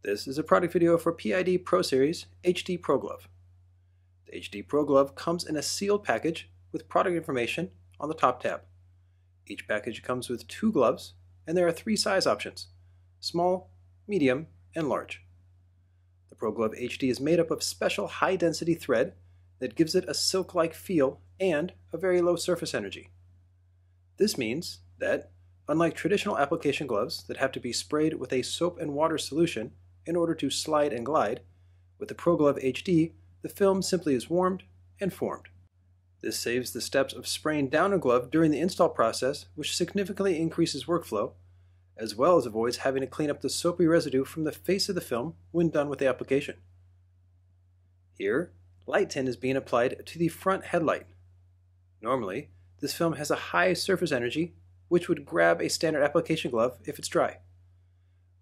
This is a product video for PID ProSeries HD Pro Glove. The HD Pro Glove comes in a sealed package with product information on the top tab. Each package comes with 2 gloves, and there are 3 size options: small, medium, and large. The Pro Glove HD is made up of special high-density thread that gives it a silk-like feel and a very low surface energy. This means that, unlike traditional application gloves that have to be sprayed with a soap and water solution in order to slide and glide, with the Pro Glove HD, the film simply is warmed and formed. This saves the steps of spraying down a glove during the install process, which significantly increases workflow, as well as avoids having to clean up the soapy residue from the face of the film when done with the application. Here, light tint is being applied to the front headlight. Normally, this film has a high surface energy, which would grab a standard application glove if it's dry.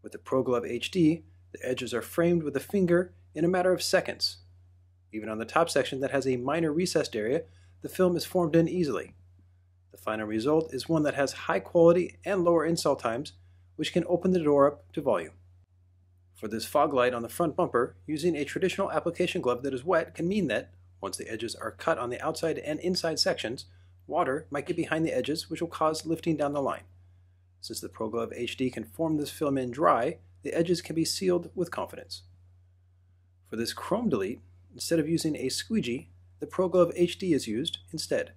With the Pro Glove HD, the edges are framed with a finger in a matter of seconds. Even on the top section that has a minor recessed area, the film is formed in easily. The final result is one that has high quality and lower install times, which can open the door up to volume. For this fog light on the front bumper, using a traditional application glove that is wet can mean that, once the edges are cut on the outside and inside sections, water might get behind the edges, which will cause lifting down the line. Since the Pro Glove HD can form this film in dry, the edges can be sealed with confidence. For this chrome delete, instead of using a squeegee, the Pro Glove HD is used instead.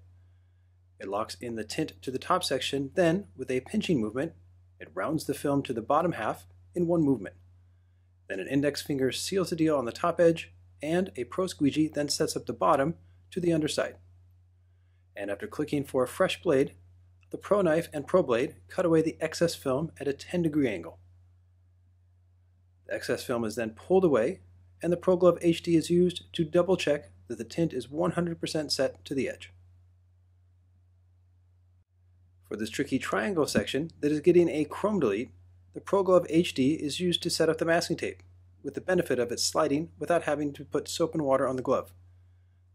It locks in the tint to the top section, then, with a pinching movement, it rounds the film to the bottom half in one movement. Then an index finger seals the deal on the top edge, and a PROSQUEEGEE then sets up the bottom to the underside. And after clicking for a fresh blade, the PROKNIFE and PROBLADE cut away the excess film at a 10-degree angle. The excess film is then pulled away, and the Pro Glove HD is used to double check that the tint is 100% set to the edge. For this tricky triangle section that is getting a chrome delete, the Pro Glove HD is used to set up the masking tape, with the benefit of it sliding without having to put soap and water on the glove.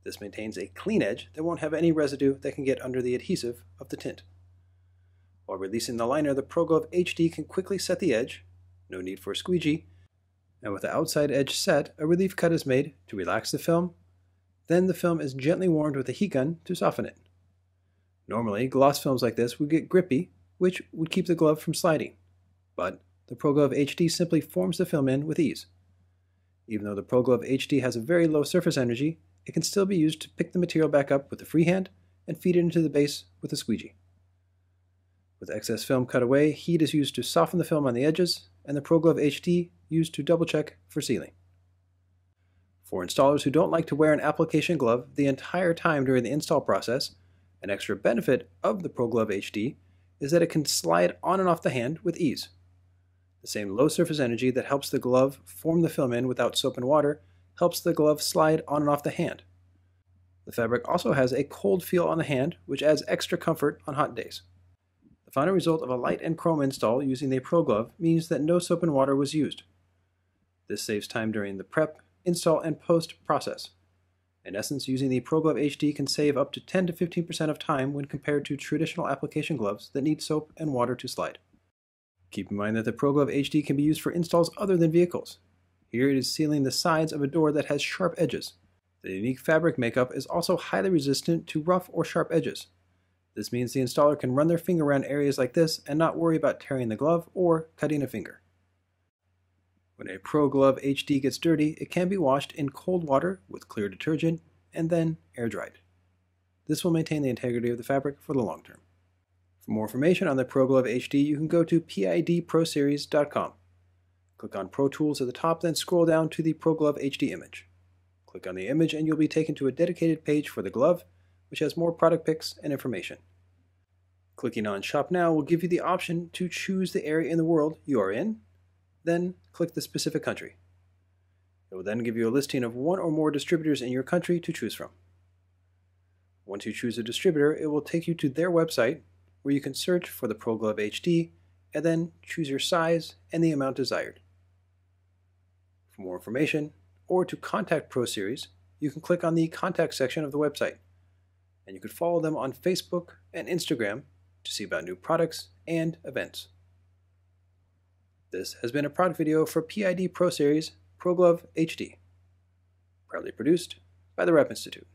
This maintains a clean edge that won't have any residue that can get under the adhesive of the tint. While releasing the liner, the Pro Glove HD can quickly set the edge, no need for a squeegee, and with the outside edge set, a relief cut is made to relax the film. Then the film is gently warmed with a heat gun to soften it. Normally, gloss films like this would get grippy, which would keep the glove from sliding. But the Pro Glove HD simply forms the film in with ease. Even though the Pro Glove HD has a very low surface energy, it can still be used to pick the material back up with the free hand and feed it into the base with a squeegee. With excess film cut away, heat is used to soften the film on the edges, and the Pro Glove HD used to double check for sealing. For installers who don't like to wear an application glove the entire time during the install process, an extra benefit of the Pro Glove HD is that it can slide on and off the hand with ease. The same low surface energy that helps the glove form the film in without soap and water helps the glove slide on and off the hand. The fabric also has a cold feel on the hand, which adds extra comfort on hot days. The final result of a light and chrome install using a Pro Glove means that no soap and water was used. This saves time during the prep, install, and post process. In essence, using the Pro Glove HD can save up to 10 to 15% of time when compared to traditional application gloves that need soap and water to slide. Keep in mind that the Pro Glove HD can be used for installs other than vehicles. Here it is sealing the sides of a door that has sharp edges. The unique fabric makeup is also highly resistant to rough or sharp edges. This means the installer can run their finger around areas like this and not worry about tearing the glove or cutting a finger. When a Pro Glove HD gets dirty, it can be washed in cold water with clear detergent and then air dried. This will maintain the integrity of the fabric for the long term. For more information on the Pro Glove HD, you can go to pidproseries.com. Click on Pro Tools at the top, then scroll down to the Pro Glove HD image. Click on the image and you'll be taken to a dedicated page for the glove, which has more product pics and information. Clicking on Shop Now will give you the option to choose the area in the world you are in, then click the specific country. It will then give you a listing of 1 or more distributors in your country to choose from. Once you choose a distributor, it will take you to their website where you can search for the Pro Glove HD and then choose your size and the amount desired. For more information, or to contact ProSeries, you can click on the contact section of the website, and you can follow them on Facebook and Instagram to see about new products and events. This has been a product video for PID Pro Series PROGLOVE HD, proudly produced by the Rep Institute.